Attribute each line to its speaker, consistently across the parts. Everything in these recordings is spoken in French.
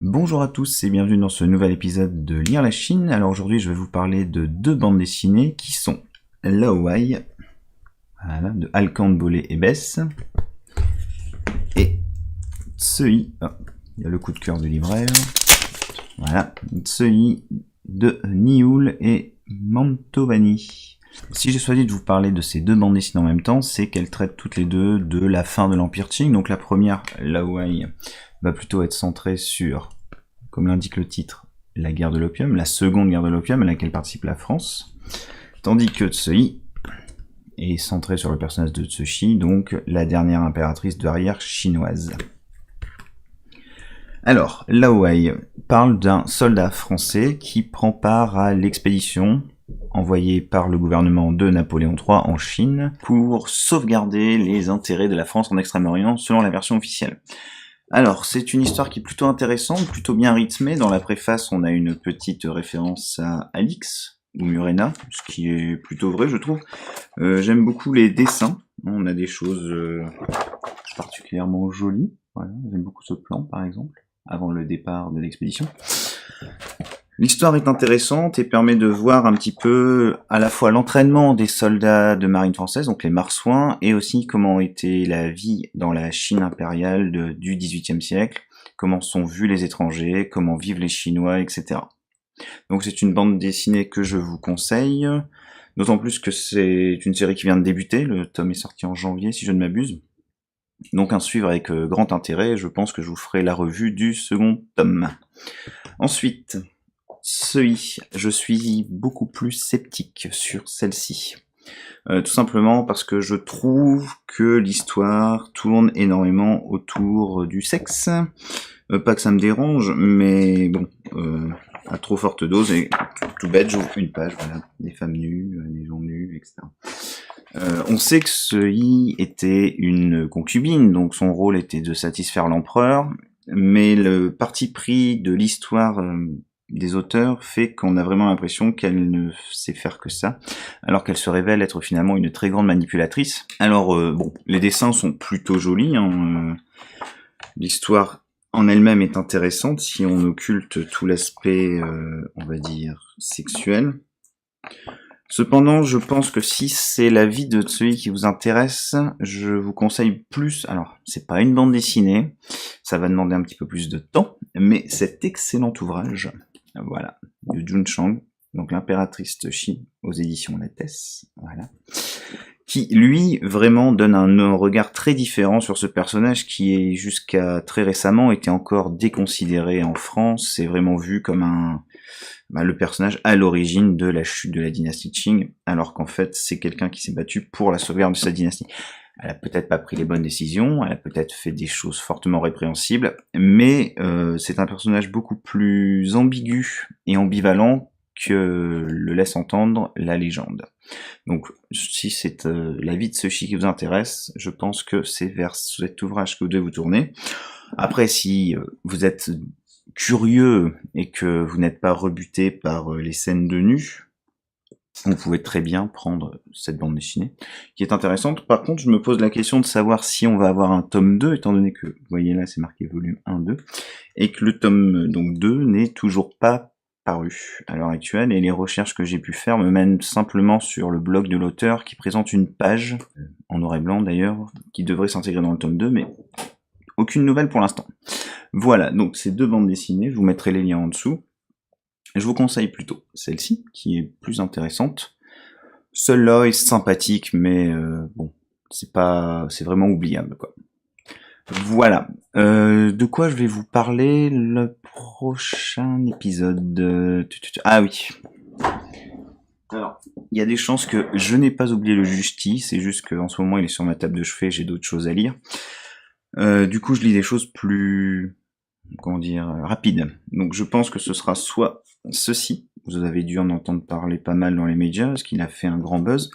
Speaker 1: Bonjour à tous et bienvenue dans ce nouvel épisode de Lire la Chine. Alors aujourd'hui je vais vous parler de deux bandes dessinées qui sont Laowai, voilà, de Alcan Bollé et Bess, et Tsui, il y a le coup de cœur du libraire, voilà, Tsui de Nioul et Mantovani. Si j'ai choisi de vous parler de ces deux bandes dessinées en même temps, c'est qu'elles traitent toutes les deux de la fin de l'Empire Qing. Donc la première, Laowai, va plutôt être centrée sur, comme l'indique le titre, la guerre de l'opium, la seconde guerre de l'opium à laquelle participe la France, tandis que Tsui est centré sur le personnage de Tsuchi, donc la dernière impératrice douairière chinoise. Alors, Laowai parle d'un soldat français qui prend part à l'expédition envoyée par le gouvernement de Napoléon III en Chine pour sauvegarder les intérêts de la France en Extrême-Orient selon la version officielle. Alors, c'est une histoire qui est plutôt intéressante, plutôt bien rythmée. Dans la préface, on a une petite référence à Alix, ou Murena, ce qui est plutôt vrai, je trouve. J'aime beaucoup les dessins. On a des choses particulièrement jolies. Voilà, j'aime beaucoup ce plan, par exemple, avant le départ de l'expédition. L'histoire est intéressante et permet de voir un petit peu à la fois l'entraînement des soldats de marine française, donc les marsouins, et aussi comment était la vie dans la Chine impériale du XVIIIe siècle, comment sont vus les étrangers, comment vivent les Chinois, etc. Donc c'est une bande dessinée que je vous conseille, d'autant plus que c'est une série qui vient de débuter, le tome est sorti en janvier si je ne m'abuse. Donc un suivre avec grand intérêt, je pense que je vous ferai la revue du second tome. Ensuite, je suis beaucoup plus sceptique sur celle-ci. Tout simplement parce que je trouve que l'histoire tourne énormément autour du sexe. Pas que ça me dérange, mais bon, à trop forte dose, et tout bête, j'ouvre une page, voilà, des femmes nues, des gens nus, etc. On sait que Sui était une concubine, donc son rôle était de satisfaire l'empereur, mais le parti pris de l'histoire des auteurs fait qu'on a vraiment l'impression qu'elle ne sait faire que ça, alors qu'elle se révèle être finalement une très grande manipulatrice. Alors bon, les dessins sont plutôt jolis, hein, l'histoire en elle-même est intéressante si on occulte tout l'aspect, on va dire, sexuel. Cependant, je pense que si c'est la vie de celui qui vous intéresse, je vous conseille plus, alors c'est pas une bande dessinée, ça va demander un petit peu plus de temps, mais cet excellent ouvrage, voilà, de Jun Chang, donc l'impératrice de Qi aux éditions Lattès, voilà, qui lui vraiment donne un regard très différent sur ce personnage qui est jusqu'à très récemment était encore déconsidéré en France, c'est vraiment vu comme le personnage à l'origine de la chute de la dynastie Qing, alors qu'en fait c'est quelqu'un qui s'est battu pour la sauvegarde de sa dynastie. Elle a peut-être pas pris les bonnes décisions, elle a peut-être fait des choses fortement répréhensibles, mais c'est un personnage beaucoup plus ambigu et ambivalent que le laisse entendre la légende. Donc si c'est la vie de Tsuchi qui vous intéresse, je pense que c'est vers cet ouvrage que vous devez vous tourner. Après, si vous êtes curieux et que vous n'êtes pas rebuté par les scènes de nu, vous pouvez très bien prendre cette bande dessinée, qui est intéressante. Par contre, je me pose la question de savoir si on va avoir un tome 2, étant donné que, vous voyez là, c'est marqué volume 1-2, et que le tome donc 2 n'est toujours pas paru à l'heure actuelle, et les recherches que j'ai pu faire me mènent simplement sur le blog de l'auteur, qui présente une page, en noir et blanc d'ailleurs, qui devrait s'intégrer dans le tome 2, mais aucune nouvelle pour l'instant. Voilà, donc ces deux bandes dessinées, je vous mettrai les liens en dessous. Je vous conseille plutôt celle-ci, qui est plus intéressante. Celle-là est sympathique, mais bon, c'est vraiment oubliable, quoi. Voilà. De quoi je vais vous parler le prochain épisode? Ah oui. Alors, il y a des chances que je n'ai pas oublié le Justice, c'est juste qu'en ce moment il est sur ma table de chevet, j'ai d'autres choses à lire. Du coup, je lis des choses plus, comment dire, rapides. Donc je pense que ce sera soit ceci, vous avez dû en entendre parler pas mal dans les médias, parce qu'il a fait un grand buzz.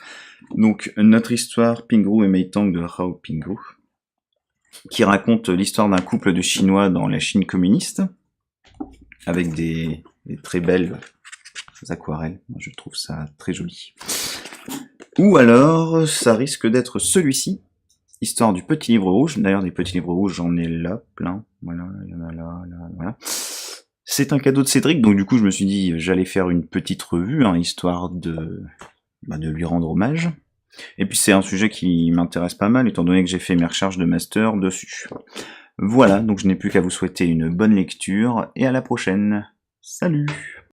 Speaker 1: Donc notre histoire Pingrou et Meitang de Hao Pingrou, qui raconte l'histoire d'un couple de Chinois dans la Chine communiste, avec des très belles aquarelles, je trouve ça très joli. Ou alors, ça risque d'être celui-ci, Histoire du petit livre rouge. D'ailleurs, des petits livres rouges, j'en ai là, plein. Voilà, il y en a là, voilà. C'est un cadeau de Cédric, donc du coup je me suis dit j'allais faire une petite revue, hein, histoire de lui rendre hommage. Et puis c'est un sujet qui m'intéresse pas mal, étant donné que j'ai fait mes recherches de master dessus. Voilà, donc je n'ai plus qu'à vous souhaiter une bonne lecture, et à la prochaine. Salut!